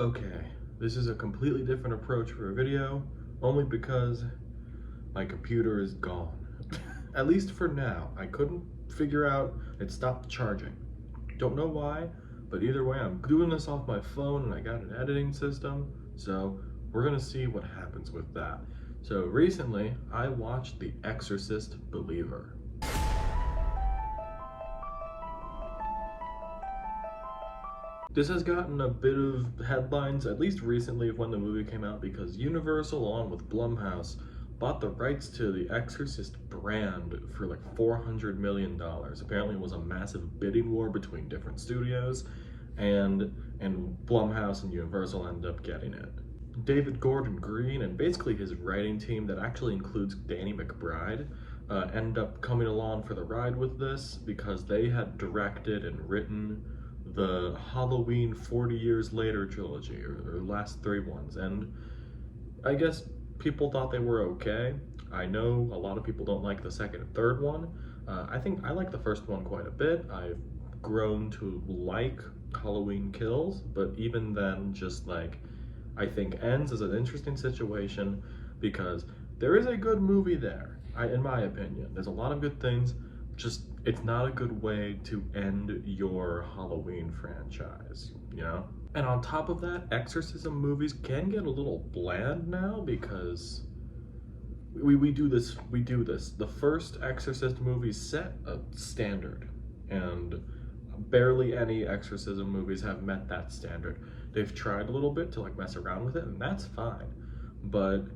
Okay, this is a completely different approach for a video, only because my computer is gone. At least for now. I couldn't figure out, it stopped charging. Don't know why, but either way, I'm doing this off my phone and I got an editing system, so we're gonna see what happens with that. So recently, I watched The Exorcist Believer. This has gotten a bit of headlines, at least recently of when the movie came out, because Universal, along with Blumhouse, bought the rights to the Exorcist brand for like $400 million. Apparently it was a massive bidding war between different studios, and Blumhouse and Universal ended up getting it. David Gordon Green and basically his writing team that actually includes Danny McBride ended up coming along for the ride with this because they had directed and written the Halloween 40 Years Later trilogy, or the last three ones, and I guess people thought they were okay. I know a lot of people don't like the second and third one. I think I like the first one quite a bit. I've grown to like Halloween Kills, but even then, just like, I think Ends is an interesting situation because there is a good movie there, in my opinion. There's a lot of good things, just it's not a good way to end your Halloween franchise, you know? And on top of that, exorcism movies can get a little bland now because we do this. The first Exorcist movie set a standard, and barely any exorcism movies have met that standard. They've tried a little bit to like mess around with it, and that's fine. But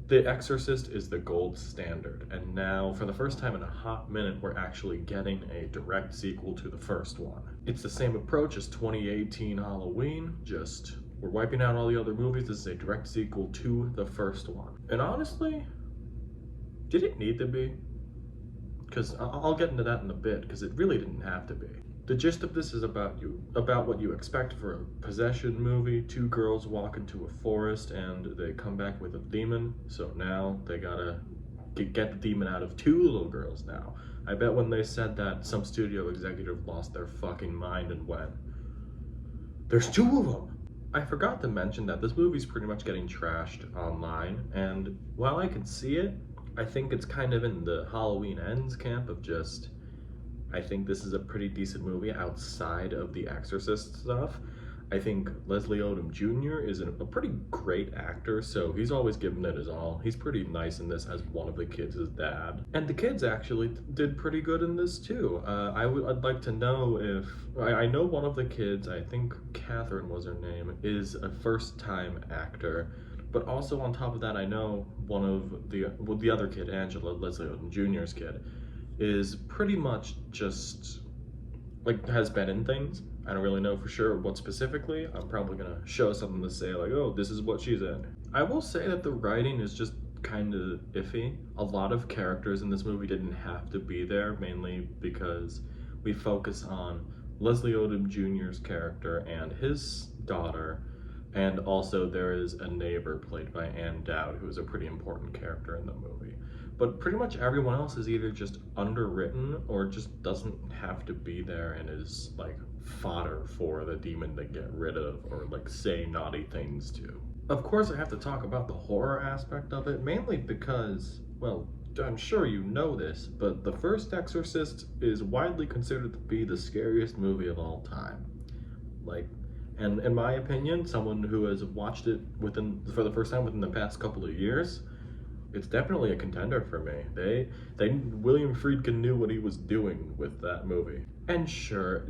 The Exorcist is the gold standard, and now, for the first time in a hot minute, we're actually getting a direct sequel to the first one. It's the same approach as 2018 Halloween, just we're wiping out all the other movies. This is a direct sequel to the first one. And honestly, did it need to be? Because I'll get into that in a bit, because it really didn't have to be. The gist of this is about what you expect for a possession movie. Two girls walk into a forest and they come back with a demon, so now they gotta get the demon out of two little girls now. I bet when they said that, some studio executive lost their fucking mind and went, "There's two of them!" I forgot to mention that this movie's pretty much getting trashed online, and while I can see it, I think it's kind of in the Halloween Ends camp of just, I think this is a pretty decent movie outside of the Exorcist stuff. I think Leslie Odom Jr. is a pretty great actor, so he's always given it his all. He's pretty nice in this as one of the kids' dad. And the kids actually did pretty good in this too. I'd like to know if, I know one of the kids, I think Katherine was her name, is a first-time actor. But also on top of that, I know one of the other kid, Angela, Leslie Odom Jr.'s kid, is pretty much just, like, has been in things. I don't really know for sure what specifically. I'm probably gonna show something to say like, oh, this is what she's in. I will say that the writing is just kind of iffy. A lot of characters in this movie didn't have to be there, mainly because we focus on Leslie Odom Jr.'s character and his daughter, and also there is a neighbor played by Dowd, who is a pretty important character in the movie. But pretty much everyone else is either just underwritten or just doesn't have to be there and is like fodder for the demon to get rid of or like say naughty things to. Of course, I have to talk about the horror aspect of it, mainly because, well, I'm sure you know this, but the first Exorcist is widely considered to be the scariest movie of all time. Like, and in my opinion, someone who has watched it for the first time within the past couple of years, it's definitely a contender for me. William Friedkin knew what he was doing with that movie. And sure,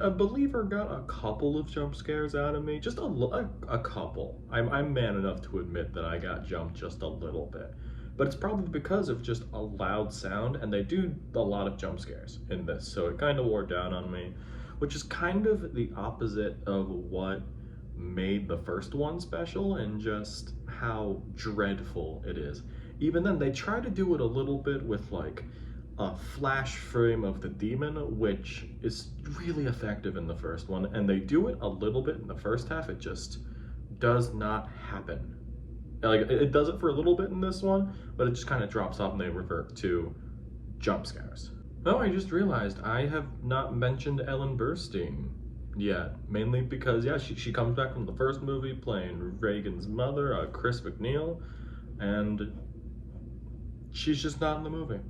a Believer got a couple of jump scares out of me, just a couple. I'm man enough to admit that I got jumped just a little bit. But it's probably because of just a loud sound, and they do a lot of jump scares in this, so it kind of wore down on me, which is kind of the opposite of what made the first one special and just how dreadful it is. Even then, they try to do it a little bit with like a flash frame of the demon, which is really effective in the first one, and they do it a little bit in the first half. It just does not happen. Like, it does it for a little bit in this one, but it just kind of drops off and they revert to jump scares. Oh, I just realized I have not mentioned Ellen Burstyn yet. Mainly because, yeah, she comes back from the first movie playing Reagan's mother, Chris MacNeil, and she's just not in the movie.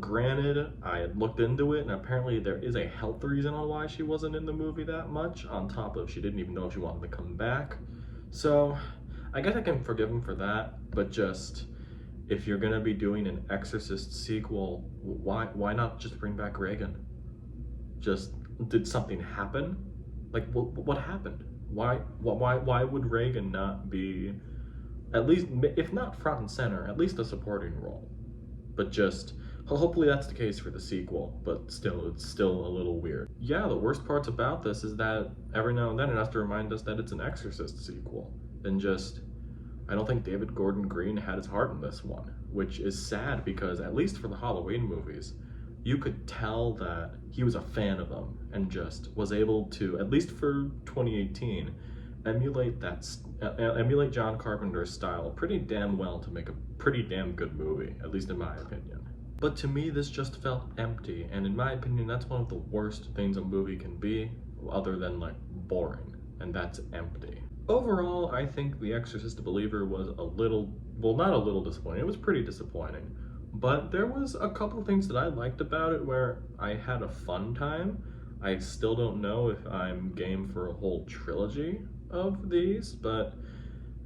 Granted, I had looked into it, and apparently there is a health reason on why she wasn't in the movie that much, on top of she didn't even know if she wanted to come back. So, I guess I can forgive him for that, but just, if you're gonna be doing an Exorcist sequel, why not just bring back Reagan? Just, did something happen? Like, what happened? Why would Reagan not be, at least, if not front and center, at least a supporting role? But just, hopefully that's the case for the sequel, but still, it's still a little weird. Yeah, the worst parts about this is that every now and then it has to remind us that it's an Exorcist sequel. And just, I don't think David Gordon Green had his heart in this one, which is sad because, at least for the Halloween movies, you could tell that he was a fan of them and just was able to, at least for 2018, emulate John Carpenter's style pretty damn well to make a pretty damn good movie, at least in my opinion. But to me, this just felt empty, and in my opinion, that's one of the worst things a movie can be, other than like boring, and that's empty. Overall, I think The Exorcist Believer was a little, well, not a little disappointing, it was pretty disappointing. But there was a couple things that I liked about it where I had a fun time. I still don't know if I'm game for a whole trilogy of these, but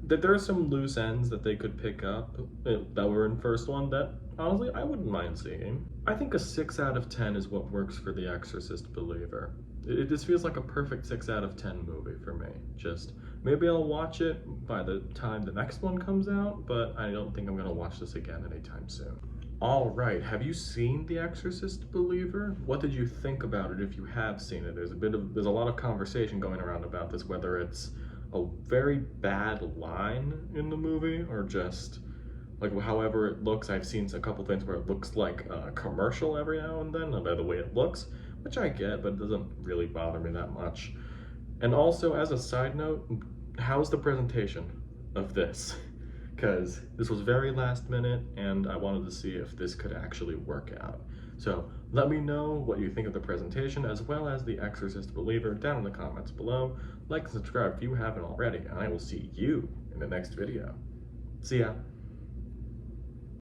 there are some loose ends that they could pick up that were in first one that honestly I wouldn't mind seeing. I think a 6 out of 10 is what works for The Exorcist Believer. It just feels like a perfect 6 out of 10 movie for me. Just, maybe I'll watch it by the time the next one comes out, but I don't think I'm gonna watch this again anytime soon. All right, have you seen The Exorcist Believer? What did you think about it if you have seen it? There's a lot of conversation going around about this, whether it's a very bad line in the movie or just like however it looks. I've seen a couple things where it looks like a commercial every now and then by the way it looks, which I get, but it doesn't really bother me that much. And also, as a side note, how's the presentation of this? Because this was very last minute and I wanted to see if this could actually work out. So let me know what you think of the presentation as well as The Exorcist Believer down in the comments below. Like and subscribe if you haven't already, and I will see you in the next video. See ya.